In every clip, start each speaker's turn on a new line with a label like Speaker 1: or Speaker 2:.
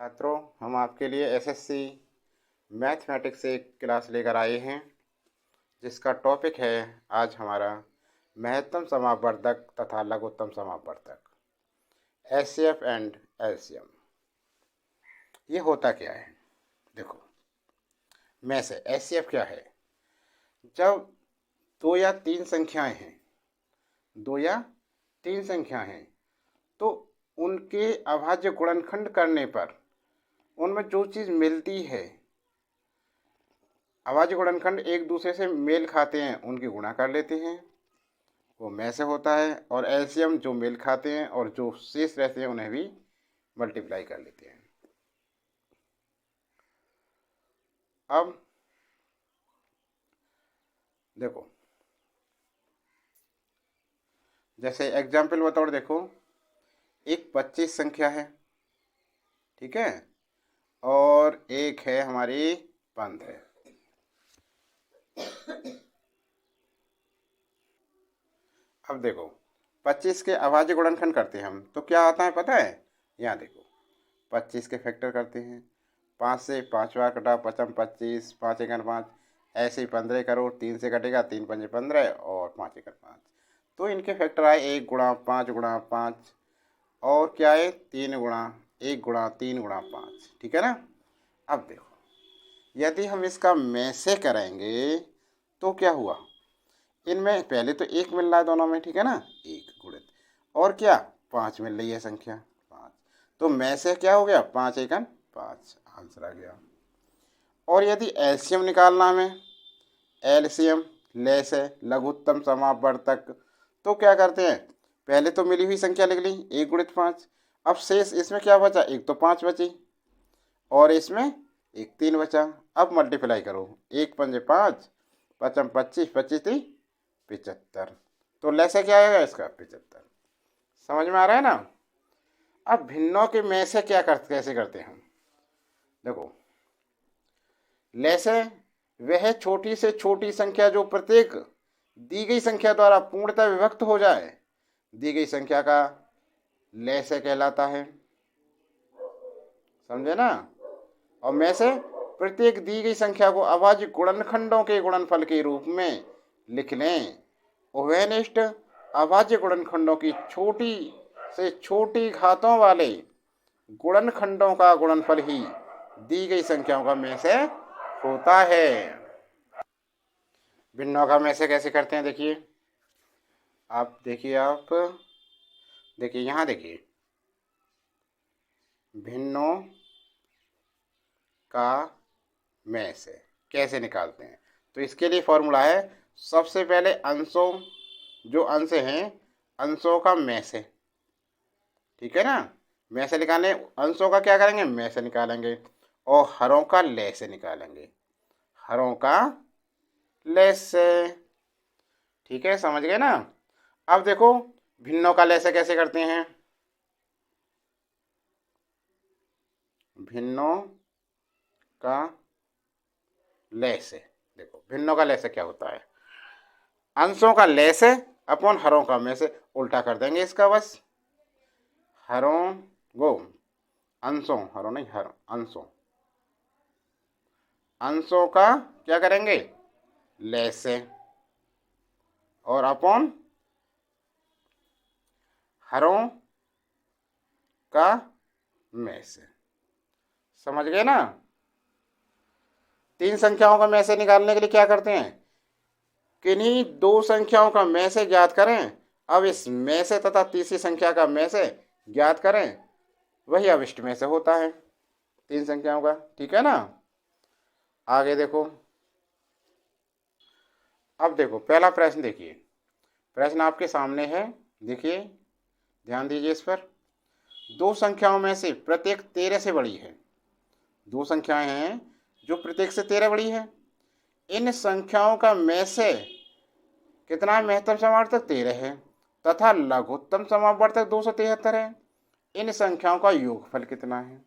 Speaker 1: छात्रों, हम आपके लिए एसएससी मैथमेटिक्स से एक क्लास लेकर आए हैं जिसका टॉपिक है आज हमारा महत्तम समापवर्धक तथा लघुत्तम समापवर्धक एचसीएफ एंड एलसीएम। ये होता क्या है? देखो, में से एचसीएफ क्या है? जब दो या तीन संख्याएं हैं तो उनके अभाज्य गुणनखंड करने पर उनमें जो चीज़ मिलती है, अभाज्य गुणनखंड एक दूसरे से मेल खाते हैं, उनकी गुणा कर लेते हैं, वो में से होता है। और एलसीएम जो मेल खाते हैं और जो शेष रहते हैं उन्हें भी मल्टीप्लाई कर लेते हैं। अब देखो, जैसे एग्जाम्पल बताओ। देखो, एक 25 संख्या है, ठीक है, और एक है हमारी 15। अब देखो, 25 के अभाज्य गुणनखंड करते हैं हम तो क्या आता है पता है? यहाँ देखो, 25 के फैक्टर करते हैं, 5 से 5वां कटा, 5 25, 5 एकन 5, ऐसे ही 15 करो, 3 से कटेगा, 3 पंजे 15 और 5 एकन 5। तो इनके फैक्टर आए 1 गुणा 5 गुणा 5, और क्या है 3 गुणा 1 गुणा 3 गुणा 5, ठीक है ना। अब देखो, यदि हम इसका में से करेंगे तो क्या हुआ, इनमें पहले तो 1 मिल रहा है दोनों में, ठीक है ना, 1 गुणित और क्या 5 मिल रही है संख्या 5, तो में से क्या हो गया 5 एकन 5, आंसर आ गया। और यदि एलसीएम निकालना हमें, एलसीएम लेस है लघुत्तम समापवर्तक, तो क्या करते हैं, पहले तो मिली हुई संख्या लिख ली 1 गुणित 5, अब शेष इसमें क्या बचा, एक तो 5 बची और इसमें एक 3 बचा। अब मल्टीप्लाई करो, 1 पंजे 5, 5 25, 25 75, तो लेसे क्या आएगा इसका 75। समझ में आ रहा है ना। अब भिन्नों के में से कैसे करते हैं हम? देखो, लेसे वह छोटी से छोटी संख्या जो प्रत्येक दी गई संख्या द्वारा पूर्णतः विभक्त हो जाए, दी गई संख्या का लेसे कहलाता है, समझे ना। और में से प्रत्येक दी गई संख्या को अभाज्य गुणनखंडों के गुणनफल के रूप में लिख लें। उभयनिष्ठ अभाज्य गुणनखंडों की छोटी से छोटी घातों वाले गुणनखंडों का गुणनफल ही दी गई संख्याओं का में से होता है। भिन्नों का में से कैसे करते हैं? देखिए, आप देखिए यहाँ देखिए, भिन्नों का में से कैसे निकालते हैं? तो इसके लिए फॉर्मूला है, सबसे पहले अंशों, जो अंश हैं अंशों का में से, ठीक है ना। में से निकालें, अंशों का क्या करेंगे, में से निकालेंगे, और हरों का ले से निकालेंगे, हरों का ले से, ठीक है, समझ गए ना। अब देखो, भिन्नों का ले से कैसे करते हैं? भिन्नों का ले से, देखो भिन्नों का ले से क्या होता है, अंशों का ले से अपॉन हरों का में से, उल्टा कर देंगे इसका बस, हरों गो अंशों, हरों नहीं हर अंशों, अंशों का क्या करेंगे ले से, और अपॉन हरों का में से। समझ गए ना। तीन संख्याओं का में से निकालने के लिए क्या करते हैं, किन्हीं दो संख्याओं का में से ज्ञात करें, अब इस में से तथा तीसरी संख्या का में से ज्ञात करें, वही अविष्ट में से होता है तीन संख्याओं का, ठीक है ना। आगे देखो, अब देखो पहला प्रश्न देखिए, प्रश्न आपके सामने है, देखिए ध्यान दीजिए इस पर। दो संख्याओं में से प्रत्येक 13 से बड़ी है, दो संख्याएं हैं जो प्रत्येक से 13 बड़ी है, इन संख्याओं का में से कितना महत्तम समावर्तक 13 है तथा लघुत्तम समावर्तक 273 है, इन संख्याओं का योगफल कितना है,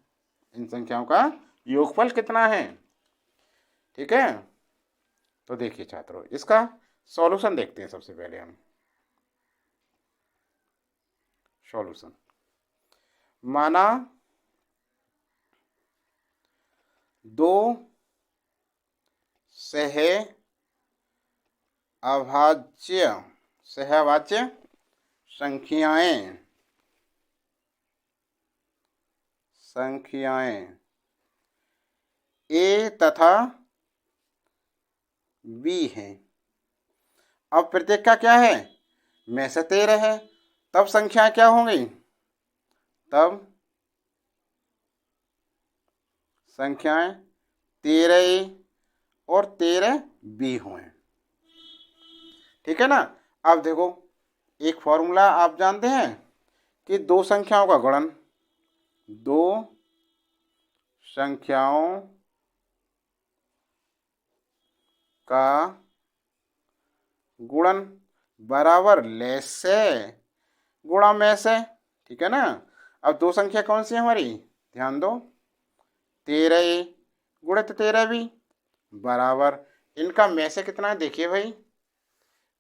Speaker 1: इन संख्याओं का योगफल कितना है, ठीक है। तो देखिए छात्रों, इसका सॉल्यूशन देखते हैं। सबसे पहले हम सॉल्यूशन, माना दो सहअभाज्य संख्याएं ए तथा बी हैं। अब प्रत्येक का क्या है, में से 13 है, तब संख्याएं क्या होंगी, तब संख्याएं 13A और 13B हुए। ठीक है ना। अब देखो एक फॉर्मूला आप जानते हैं कि दो संख्याओं का गुणन, दो संख्याओं का गुणन बराबर लेस से गुणा में से। ठीक है ना। अब दो संख्या कौन सी है हमारी, ध्यान दो, 13A गुणित 13B बराबर, इनका में से कितना है देखिए भाई,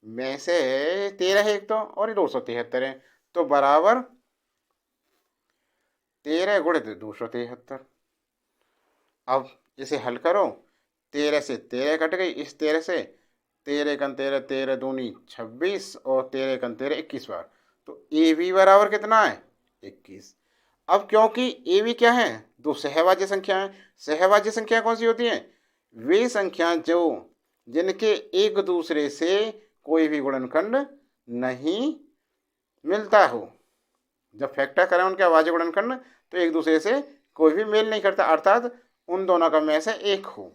Speaker 1: में से 13 है एक तो, और ये 273 है, तो बराबर 13 गुणित 273। अब इसे हल करो, 13 से 13 कट गई, इस 13 से 13 कन 13, 13 दूनी 26 और 13 कन 13 21 बार, तो ए बी बराबर कितना है 21। अब क्योंकि ए बी क्या है, दो सहभाज्य संख्या है। सहभाज्य संख्या कौन सी होती है, वे संख्या जो जिनके एक दूसरे से कोई भी गुणनखंड नहीं मिलता हो। जब फैक्टर करें उनके अभाज्य गुणनखंड तो एक दूसरे से कोई भी मेल नहीं करता, अर्थात उन दोनों का में से एक हो।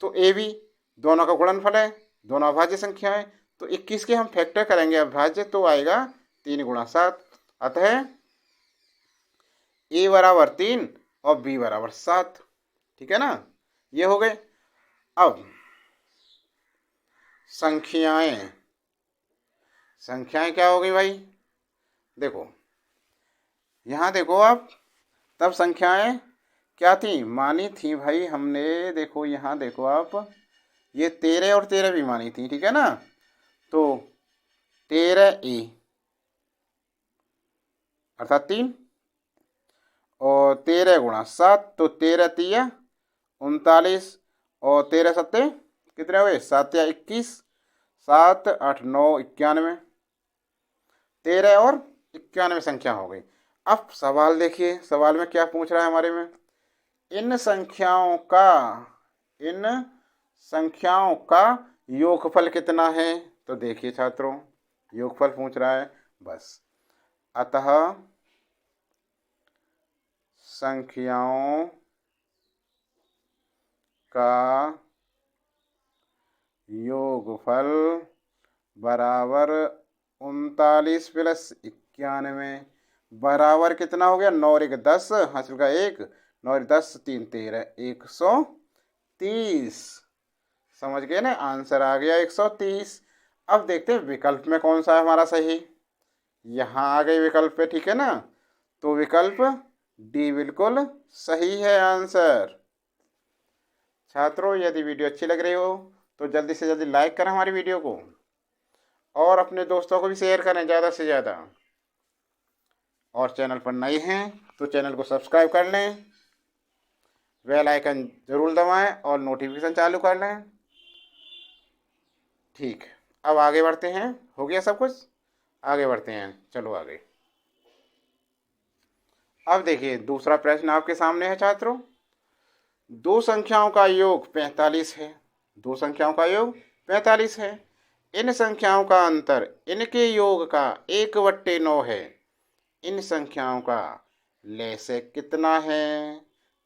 Speaker 1: तो ए बी दोनों का गुणनफल है, दोनों अभाज्य संख्या है, तो 21 के हम फैक्टर करेंगे अभाज्य तो आएगा 3 गुणा 7। अतः ए बराबर 3 और बी बराबर 7। ठीक है ना, ये हो गए। अब संख्याएं क्या हो गई भाई, देखो यहाँ देखो आप, तब संख्याएं क्या थी, मानी थी भाई हमने। देखो यहाँ देखो आप, ये 13 और 13 भी मानी थी। ठीक है ना, तो 13A अर्थात 3 और 13 गुणा 7, तो 13 3 39 और 13 7 कितने हुए, 7 या 21, 7 8 9 91, 13 और 91 संख्या हो गई। अब सवाल देखिए, सवाल में क्या पूछ रहा है हमारे में, इन संख्याओं का योगफल कितना है। तो देखिए छात्रों, योगफल पूछ रहा है बस। अतः संख्याओं का योगफल बराबर 39 प्लस 91 बराबर कितना हो गया, 9 और 1 10, हासिल का 1, 9 और 10 3 13 130। समझ गए ना, आंसर आ गया 130। अब देखते हैं विकल्प में कौन सा है हमारा सही। यहाँ आ गए विकल्प पे। ठीक है ना, तो विकल्प डी बिल्कुल सही है आंसर। छात्रों यदि वीडियो अच्छी लग रही हो तो जल्दी से जल्दी लाइक करें हमारी वीडियो को, और अपने दोस्तों को भी शेयर करें ज़्यादा से ज़्यादा। और चैनल पर नए हैं तो चैनल को सब्सक्राइब कर लें, बेल आइकन ज़रूर दबाएं और नोटिफिकेशन चालू कर लें। ठीक, अब आगे बढ़ते हैं। हो गया सब कुछ, आगे बढ़ते हैं, चलो आगे। अब देखिए दूसरा प्रश्न आपके सामने है छात्रों, दो संख्याओं का योग 45 है। दो संख्याओं का योग 45 है। इन संख्याओं का अंतर इनके योग का 1/9 है। इन संख्याओं का लसागु कितना है।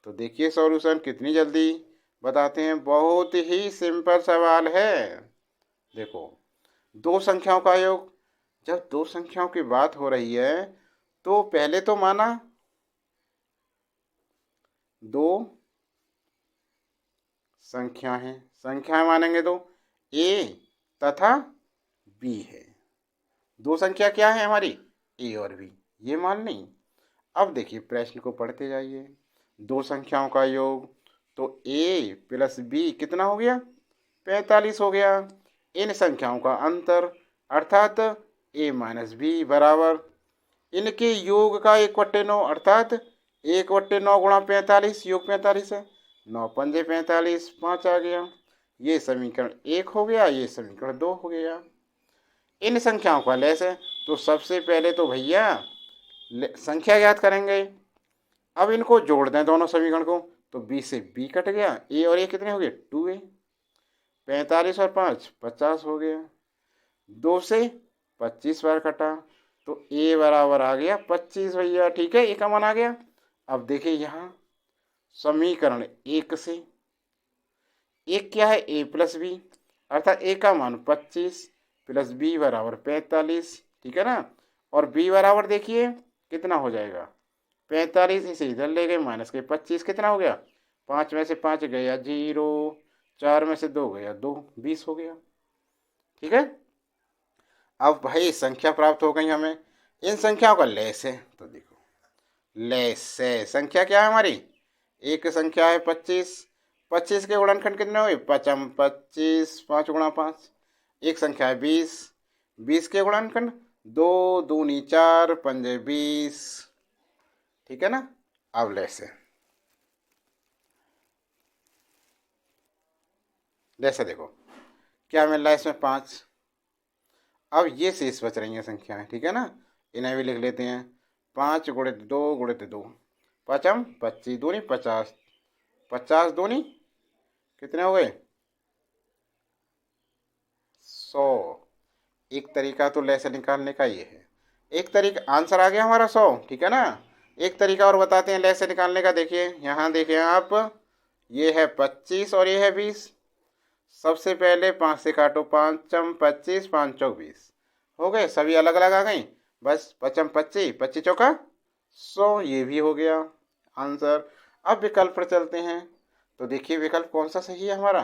Speaker 1: तो देखिए सॉल्यूशन कितनी जल्दी बताते हैं, बहुत ही सिंपल सवाल है। देखो दो संख्याओं का योग, जब दो संख्याओं की बात हो रही है तो पहले तो माना दो संख्या है, संख्याएं मानेंगे तो ए तथा बी है। दो संख्या क्या है हमारी, ए और बी, ये मान ली। अब देखिए प्रश्न को पढ़ते जाइए। दो संख्याओं का योग, तो ए प्लस बी कितना हो गया, 45 हो गया। इन संख्याओं का अंतर अर्थात ए माइनस बी बराबर इनके योग का 1/9 अर्थात 1/9 गुणा 45, योग 45 है, 9 पंजे 45, 5 आ गया। ये समीकरण 1 हो गया, ये समीकरण 2 हो गया। इन संख्याओं का लैस है, तो सबसे पहले तो भैया संख्या ज्ञात करेंगे। अब इनको जोड़ दें दोनों समीकरण को, तो बी से बी कट गया, ए और ए कितने हो गए 2a। 45 और 5 50 हो गया। 2 से 25 बार कटा, तो ए बराबर आ गया 25 भैया। ठीक है, ए का मान आ गया। अब देखिए यहाँ समीकरण 1 से एक क्या है ए प्लस बी, अर्थात ए का मान 25 प्लस बी बराबर 45। ठीक है ना। और बी बराबर देखिए कितना हो जाएगा 45, इसे इधर ले गए माइनस के 25 कितना हो गया 5 में से 5 गया 0, 4 में से 2 गया 2, 20 हो गया। ठीक है। अब भाई संख्या प्राप्त हो गई हमें। इन संख्याओं का लेस है, तो देखो लेस है संख्या क्या है हमारी, एक संख्या है 25, 25 के गुणनखंड कितने हुए 5 25, 5 गुणा 5। एक संख्या है 20, 20 के गुणनखंड 2 दूनी 4 पंजे 20। ठीक है ना। अब लेस है, जैसे देखो क्या मिल रहा है इसमें 5। अब ये शेष बच रही हैं संख्याएं। ठीक है ना, इन्हें भी लिख लेते हैं। 5 गुणित 2 गुणित 2 पचम 25 दूनी 50, 50 दूनी कितने हो गए 100। एक तरीका तो लैसे निकालने का ये है। एक तरीका आंसर आ गया हमारा 100। ठीक है ना। एक तरीका और बताते हैं लैसे निकालने का। देखिए यहाँ देखिए आप, ये है 25 और ये है 20। सबसे पहले 5 से काटो, 5 25 5 चौक 20 हो गए, सभी अलग अलग आ गई। बस 5 25, 25 चौका 100, ये भी हो गया आंसर। अब विकल्प पर चलते हैं, तो देखिए विकल्प कौन सा सही है हमारा,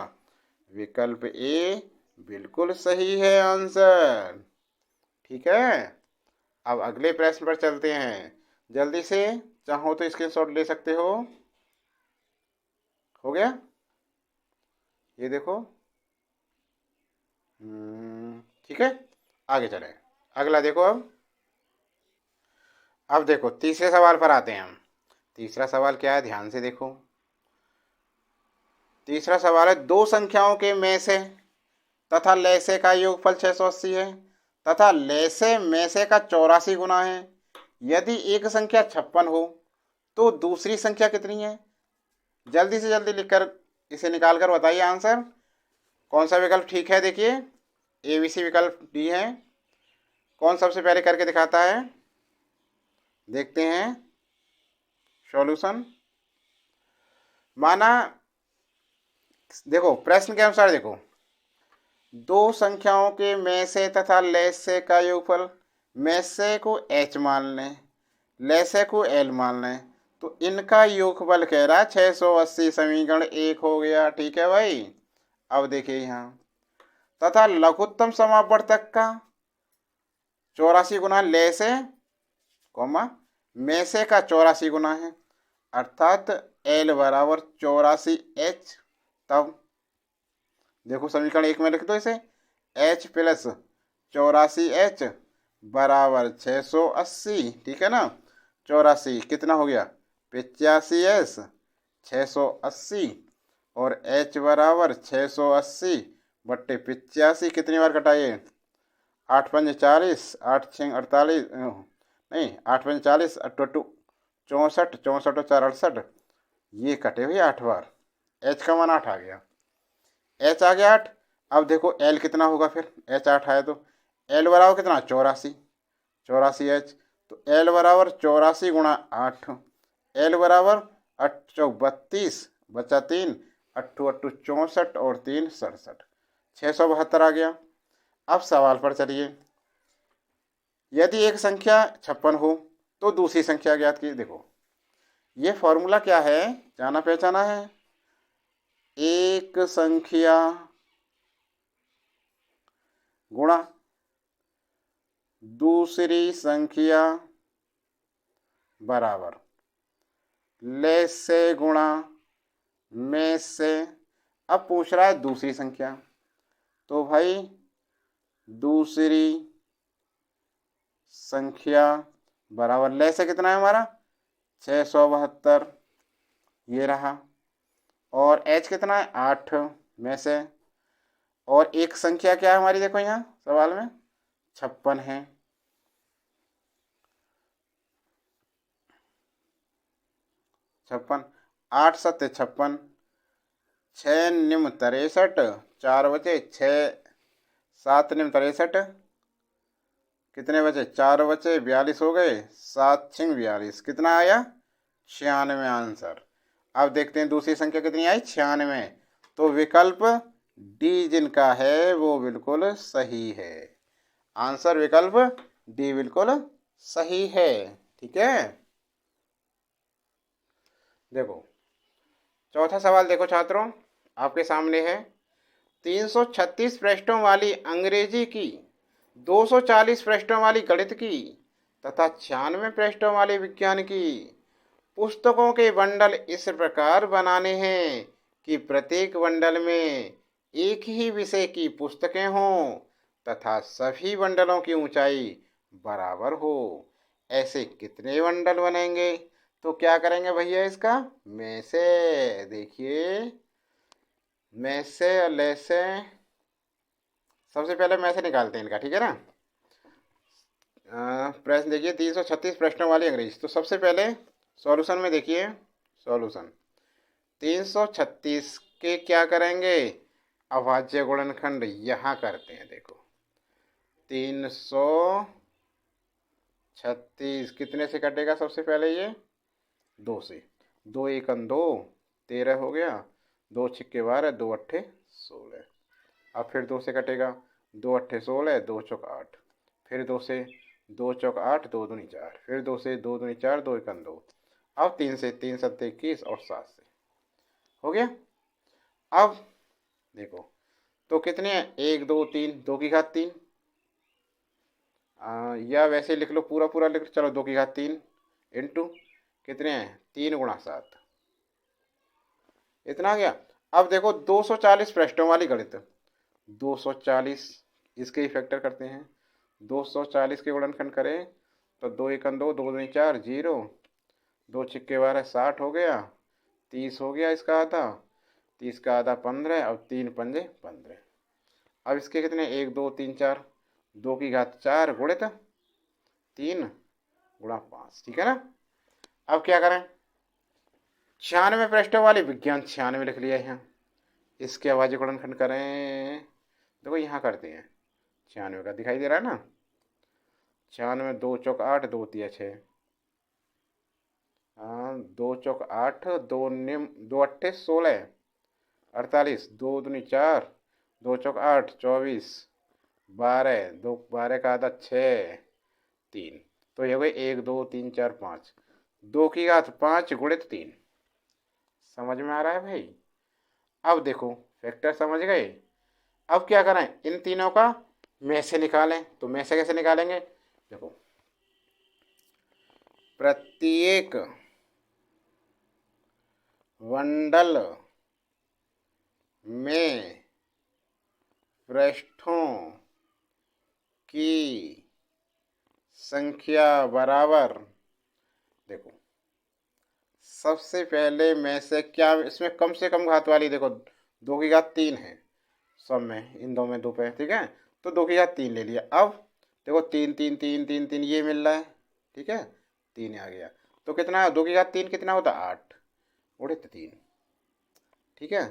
Speaker 1: विकल्प ए बिल्कुल सही है आंसर। ठीक है। अब अगले प्रश्न पर चलते हैं, जल्दी से, चाहो तो स्क्रीनशॉट ले सकते हो गया ये देखो। ठीक है, आगे चलें। अगला देखो। अब देखो तीसरे सवाल पर आते हैं हम। तीसरा सवाल क्या है, ध्यान से देखो। तीसरा सवाल है, दो संख्याओं के में से तथा लैसे का योगफल 680 है तथा लैसे में से का 84 गुना है। यदि एक संख्या 56 हो तो दूसरी संख्या कितनी है। जल्दी से जल्दी लिखकर इसे निकाल कर बताइए आंसर। कौन सा विकल्प ठीक है, देखिए ABC विकल्प डी है। कौन सबसे पहले करके दिखाता है, देखते हैं सॉल्यूशन। माना देखो प्रश्न के अनुसार देखो, दो संख्याओं के में से तथा लैसे का योगफल, में से को H मान लें, लैसे को L मान लें, तो इनका योगफल कह रहा है 680। समीकरण 1 हो गया। ठीक है भाई। अब देखिए यहाँ, तथा लघुत्तम समापवर्तक का 84 गुना लैसे कॉमा में से का 84 गुना है, अर्थात L बराबर 84H। तब देखो समीकरण 1 में लिख दो इसे, H प्लस 84H बराबर 680। ठीक है ना। 84 कितना हो गया 85S 680, और H बराबर 680 बट्टे 85 कितनी बार कटाइए, 8 पंजे 40, 8 6 48, नहीं 8 पंजे 40, 8 2 64, 64 और 4 68, ये कटे हुए 8 बार। H का मान 8 आ गया, H आ गया 8। अब देखो L कितना होगा, फिर H 8 आया तो L बराबर कितना 84, 84H, तो L बराबर 84 गुणा 8, L बराबर 8 चौक 32, बचा 3, 8 8 64 और 3 67, 672 आ गया। अब सवाल पर चलिए, यदि एक संख्या 56 हो तो दूसरी संख्या ज्ञात की। देखो ये फॉर्मूला क्या है, जाना पहचाना है। एक संख्या गुणा दूसरी संख्या बराबर लैसे गुणा में से। अब पूछ रहा है दूसरी संख्या, तो भाई दूसरी संख्या बराबर लैसे कितना है हमारा 672, ये रहा, और एच कितना है 8 में से, और एक संख्या क्या है हमारी, देखो यहाँ सवाल में 56 है। 56, 8 सत्य 56, 6 निम 63, 4 बचे 6, 7 निम 63, कितने बचे 4 बचे 42 हो गए, 7 छिंग 42, कितना आया 96 आंसर। अब देखते हैं दूसरी संख्या कितनी आई 96। तो विकल्प डी जिनका है वो बिल्कुल सही है। आंसर विकल्प डी बिल्कुल सही है। ठीक है, देखो चौथा सवाल देखो छात्रों, आपके सामने है 336 पृष्ठों वाली अंग्रेजी की, 240 पृष्ठों वाली गणित की तथा 96 पृष्ठों वाली विज्ञान की पुस्तकों के बंडल इस प्रकार बनाने हैं कि प्रत्येक बंडल में एक ही विषय की पुस्तकें हों तथा सभी बंडलों की ऊंचाई बराबर हो। ऐसे कितने बंडल बनेंगे? तो क्या करेंगे भैया, इसका में से, देखिए में से और ले से, सबसे पहले में से निकालते हैं इनका, ठीक है ना। प्रश्न देखिए 336 प्रश्नों वाली अंग्रेजी, तो सबसे पहले सॉल्यूशन में देखिए, सॉल्यूशन 336 के क्या करेंगे, अभाज्य गुणनखंड यहाँ करते हैं। देखो 336 कितने से कटेगा, सबसे पहले ये 2 से, 2 एकम 2, 13 हो गया, 2 छिक्के 12, 2 अट्ठे 16। अब फिर 2 से कटेगा, 2 अट्ठे 16, 2 चौक 8, फिर 2 से, 2 चौक 8, 2 दूनी 4, फिर 2 से, 2 दूनी 4, 2 एकम 2, अब 3 से, 3 सत्ते 21 और 7 से हो गया। अब देखो तो कितने हैं, 1 2 3, 2 की घात 3, या वैसे लिख लो, पूरा पूरा लिख लो, चलो 2 की घात 3 इंटू कितने हैं 3 गुणा 7, इतना आ गया। अब देखो 240 पृष्ठों वाली गणित, 240 इसके ही फैक्टर करते हैं, 240 के गुणनखंड करें तो 2 एकम 2, 2 दूनी 4, 0, 2 छिक्के 12, 60 हो गया, 30 हो गया इसका आधा, 30 का आधा 15, और 3 पंजे 15। अब इसके कितने 1 2 3 4, 2 की घात 4 गुणित 3 गुणा 5, ठीक है ना। अब क्या करें, 96 पृष्ठों वाली विज्ञान 96 लिख लिया यहाँ, इसके अभाज्य गुणनखंड करें, देखो यहाँ करते हैं, 96 का दिखाई दे रहा है ना, 96, 2 चौक 8, 2 तिया 6, हाँ 2 चौक 8, 2 निम 2 अट्ठे 16, 48, 2 दूनी 4, 2 चौक 8 24, 12, 2 12 का आधा 6, 3, तो ये हो गए 1 2 3 4 5, 2 की घात 5 गुणित 3। समझ में आ रहा है भाई? अब देखो फैक्टर समझ गए। अब क्या करें, इन तीनों का में से निकालें, तो में से कैसे निकालेंगे, देखो प्रत्येक बंडल में पृष्ठों की संख्या बराबर, देखो सबसे पहले में से क्या, इसमें कम से कम घात वाली, देखो 2 की घात 3 है सब में, इन दो में 2 पे, ठीक है, तो 2 की घात 3 ले लिया। अब देखो 3 3 3 3 3 ये मिल रहा है, ठीक है, 3 आ गया, तो कितना 2 की घात 3 कितना होता 8 उड़ित 3, ठीक है,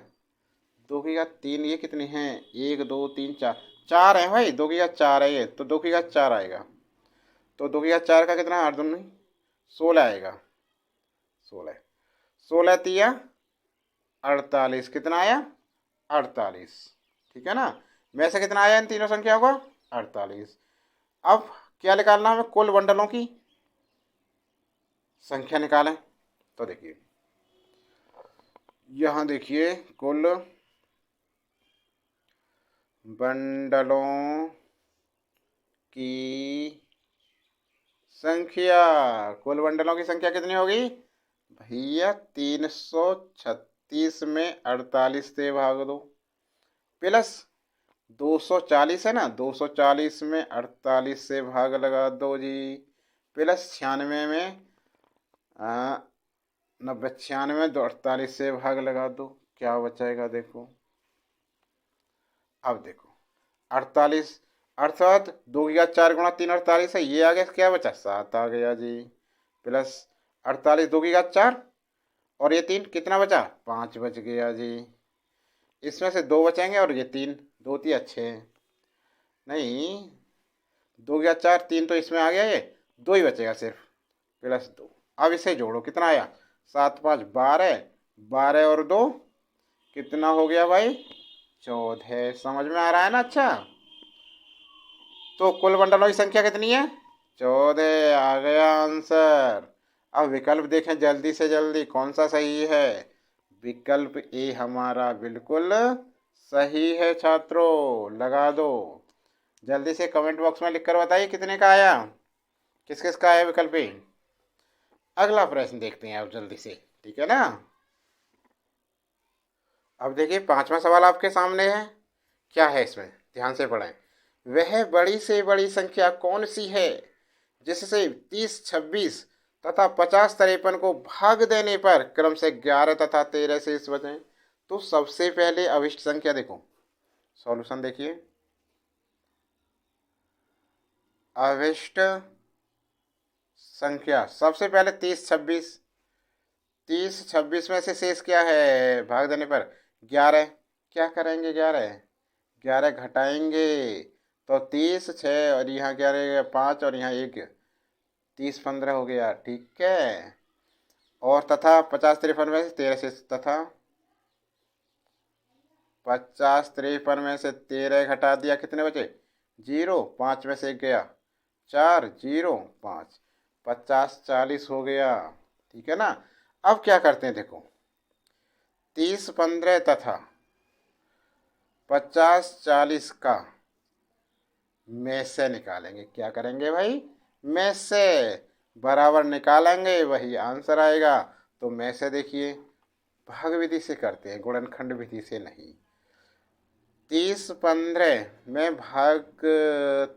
Speaker 1: 2 की घात 3 ये कितनी है 1 2 3 4, 4 है भाई, 2 की घात 4 है ये, तो 2 की घात 4 आएगा, तो 2 की घात 4 का कितना 8 दूनी 16 आएगा, 16, 16 तिया 48, कितना आया 48, ठीक है ना। में से कितना आया इन तीनों संख्याओं का 48। अब क्या निकालना हमें, कुल बंडलों की संख्या निकालें, तो देखिए यहाँ देखिए कुल बंडलों की संख्या, कुल बंडलों की संख्या कितनी होगी भैया, 336 में 48 से भाग दो, प्लस 240 है ना, 240 में 48 से भाग लगा दो जी, प्लस 96 में 90 96 में 48 से भाग लगा दो, क्या बचेगा देखो। अब देखो 48, अर्थात 2 की घात 4 गुणा 3 48 है, ये आ गया, क्या बचा 7 आ गया जी। प्लस 48 2 की घात 4 और ये 3 कितना बचा 5 बच गया जी। इसमें से 2 बचेंगे और ये 3, 2 3 अच्छे हैं नहीं, 2 की घात 4 3 तो इसमें आ गया, ये 2 ही बचेगा सिर्फ, प्लस 2। अब इसे जोड़ो, कितना आया 7 5 12, 12 और 2 कितना हो गया भाई 14। समझ में आ रहा है ना। अच्छा, तो कुल बंडलों की संख्या कितनी है 14, आ गया आंसर। अब विकल्प देखें जल्दी से जल्दी कौन सा सही है। विकल्प ए हमारा बिल्कुल सही है छात्रों, लगा दो। जल्दी से कमेंट बॉक्स में लिखकर बताइए कितने का आया, किस किस का आया विकल्प ए। अगला प्रश्न देखते हैं आप जल्दी से, ठीक है ना। अब देखिए 5वां सवाल आपके सामने है, क्या है इसमें ध्यान से पढ़ें। वह बड़ी से बड़ी संख्या कौन सी है जिससे 30 26 तथा 50 53 को भाग देने पर क्रम से 11 तथा 13 शेष बचें। तो सबसे पहले अभिष्ट संख्या देखो, सॉल्यूशन देखिए। अभिष्ट संख्या सबसे पहले 30 26, 30 26 में से शेष क्या है भाग देने पर 11, क्या करेंगे 11 11 घटाएंगे तो 30 6 और यहाँ 11 5 और यहाँ 1 30 15 हो गया, ठीक है। और तथा 50 53 में से 13 शेष, तथा 50 53 में से 13 घटा दिया कितने बचे 0, 5 में से 1 गया 4 0 5, 50 40 हो गया, ठीक है ना। अब क्या करते हैं देखो, 30 15 तथा 50 40 का में से निकालेंगे, क्या करेंगे भाई में से बराबर निकालेंगे वही आंसर आएगा। तो में से देखिए भाग विधि से करते हैं, गुणनखंड विधि से नहीं। 30 15 में भाग,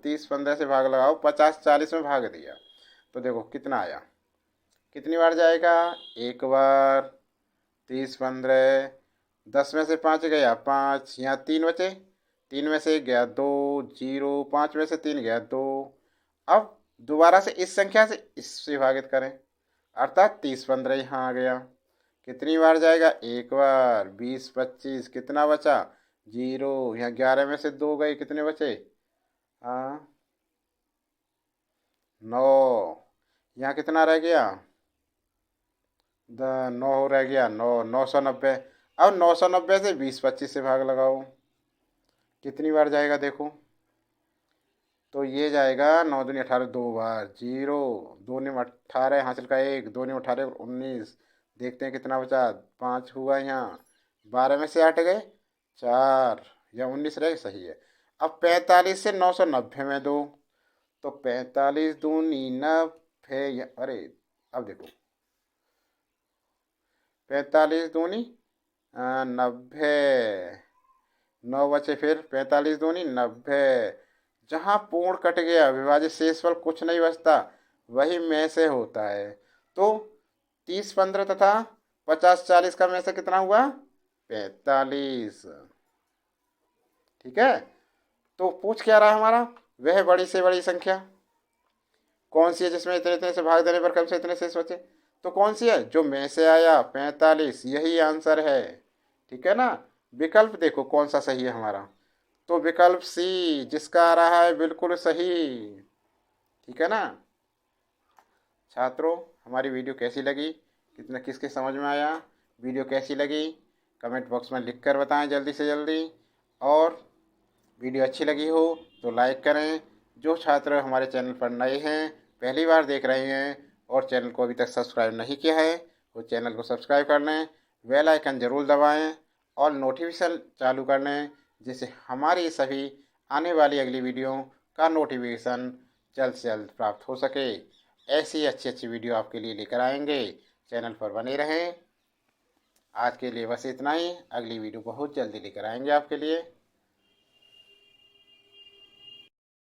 Speaker 1: 30 15 से भाग लगाओ, 50 40 में भाग दिया तो देखो कितना आया, कितनी बार जाएगा एक बार। 30 15 10 में से 5 गया 5, यहाँ 3 बचे, 3 में से 1 गया 2 0, 5 में से 3 गया 2। अब दोबारा से इस संख्या से इससे भागित करें, अर्थात 30 15 यहाँ आ गया, कितनी बार जाएगा एक बार। 20 25 कितना बचा 0, यहाँ 11 में से 2 गए, कितने बचे हाँ 9, यहाँ कितना रह गया 9 रह गया 9, 990। अब 990 से 20 25 से भाग लगाओ, कितनी बार जाएगा देखो। तो ये जाएगा 9 दूनी 18 2 बार, 0 2 ने 18 हासिल का 1, 2 ने 18 19, देखते हैं कितना बचा 5 हुआ यहाँ, 12 में से 8 गए 4, या 19 रहे, सही है। अब 45 से 990 में दो, तो 45 दूनी 90, अरे अब देखो 45 दूनी 90, 9 बचे, फिर 45 दूनी 90, जहाँ पूर्ण कट गया विभाजित शेषफल कुछ नहीं बचता, वही में से होता है। तो 30 15 तथा 50 40 का में से कितना हुआ 45, ठीक है। तो पूछ क्या रहा है हमारा, वह बड़ी से बड़ी संख्या कौन सी है जिसमें इतने इतने से भाग देने पर कम से इतने शेष बचे। तो कौन सी है, जो में से आया 45, यही आंसर है, ठीक है ना। विकल्प देखो कौन सा सही है हमारा, तो विकल्प सी जिसका आ रहा है बिल्कुल सही, ठीक है ना। छात्रों हमारी वीडियो कैसी लगी, कितना किसके समझ में आया, वीडियो कैसी लगी कमेंट बॉक्स में लिख कर बताएं जल्दी से जल्दी। और वीडियो अच्छी लगी हो तो लाइक करें। जो छात्र हमारे चैनल पर नए हैं, पहली बार देख रहे हैं और चैनल को अभी तक सब्सक्राइब नहीं किया है, वो चैनल को सब्सक्राइब कर लें, बेल आइकन ज़रूर दबाएं और नोटिफिकेशन चालू कर लें, जिससे हमारी सभी आने वाली अगली वीडियो का नोटिफिकेशन जल्द से जल्द प्राप्त हो सके। ऐसी अच्छी अच्छी वीडियो आपके लिए लेकर आएंगे, चैनल पर बने रहें। आज के लिए बस इतना ही, अगली वीडियो बहुत जल्दी लेकर आएंगे आपके लिए।